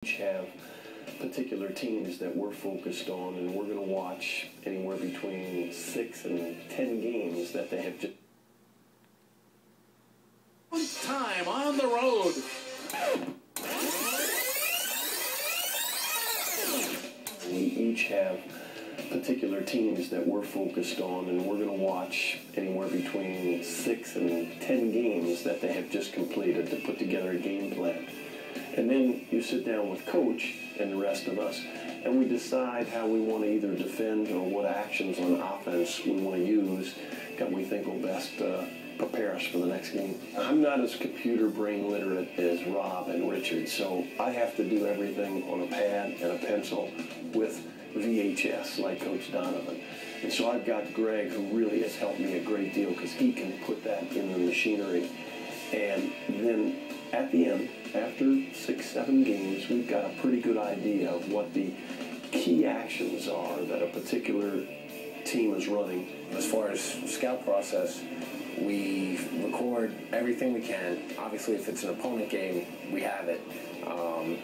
Each have particular teams that we're focused on, and we're going to watch anywhere between 6 and 10 games that they have just. Time on the road. We each have particular teams that we're focused on, and we're going to watch anywhere between 6 and 10 games that they have just completed to put together a game plan. And then you sit down with Coach and the rest of us, and we decide how we want to either defend or what actions on offense we want to use that we think will best prepare us for the next game. I'm not as computer brain literate as Rob and Richard, so I have to do everything on a pad and a pencil with VHS, like Coach Donovan. And so I've got Greg, who really has helped me a great deal because he can put that in the machinery. And then at the end, after 6, 7 games, we've got a pretty good idea of what the key actions are that a particular team is running. As far as scout process, we record everything we can. Obviously, if it's an opponent game, we have it.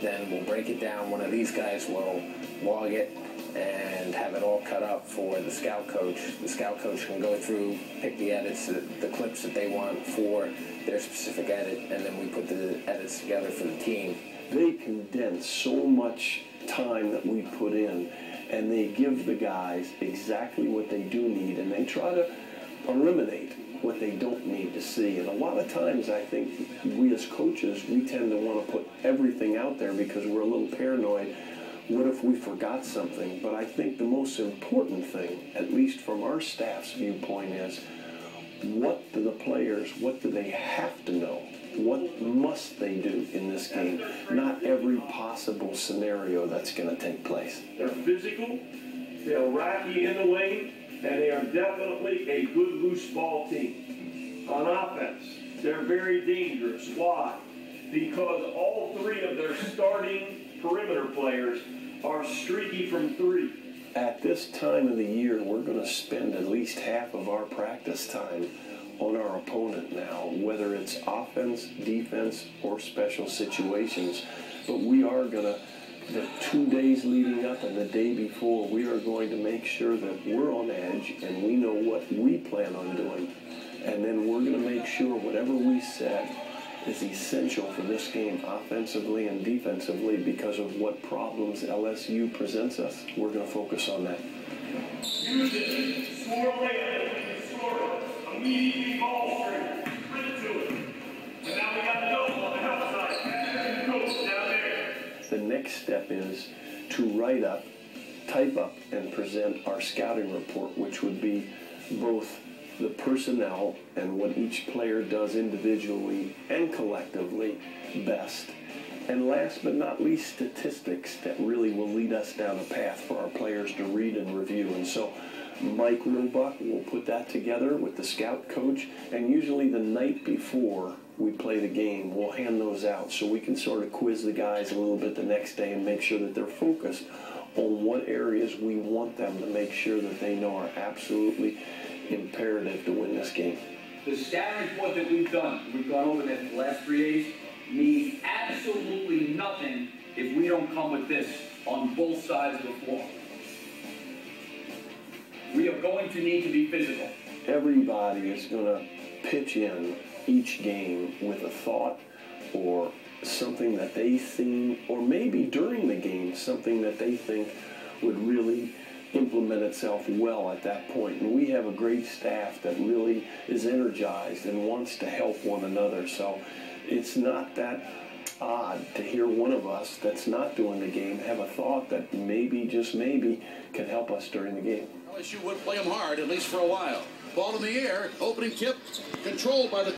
Then we'll break it down. One of these guys will log it and have it all cut up for the scout coach. The scout coach can go through, pick the edits, the clips that they want for their specific edit, and then we put the edits together for the team. They condense so much time that we put in, and they give the guys exactly what they do need, and they try to eliminate what they don't need to see. And a lot of times I think we as coaches, we tend to want to put everything out there because we're a little paranoid. What if we forgot something? But I think the most important thing, at least from our staff's viewpoint, is what do the players, what do they have to know? What must they do in this game? Not every possible scenario that's going to take place. They're physical, they'll rack you in the lane, and they are definitely a good loose ball team. On offense, they're very dangerous. Why? Because all 3 of their starting perimeter players are streaky from 3. At this time of the year, we're going to spend at least half of our practice time on our opponent now, whether it's offense, defense, or special situations. But we are going to, the 2 days leading up and the day before, we are going to make sure that we're on edge and we know what we plan on doing. And then we're going to make sure whatever we set is essential for this game offensively and defensively because of what problems LSU presents us. We're going to focus on that. Use it. Score late. Score. Immediately ball straight. Bring it to it. And now we got the double on the help side. Coach down there. The next step is to write up, type up, and present our scouting report, which would be both the personnel and what each player does individually and collectively best. And last but not least, statistics that really will lead us down a path for our players to read and review. And so Mike Roebuck will put that together with the scout coach, and usually the night before we play the game, we'll hand those out so we can sort of quiz the guys a little bit the next day and make sure that they're focused on what areas we want them to make sure that they know are absolutely imperative to win this game. The scouting report that we've gone over that for the last 3 days, means absolutely nothing if we don't come with this on both sides of the floor. We are going to need to be physical. Everybody is going to pitch in each game with a thought or something that they think, or maybe during the game, something that they think would really implement itself well at that point. And we have a great staff that really is energized and wants to help one another. So it's not that odd to hear one of us that's not doing the game have a thought that maybe, just maybe, can help us during the game. LSU would play them hard, at least for a while. Ball in the air, opening tip, controlled by the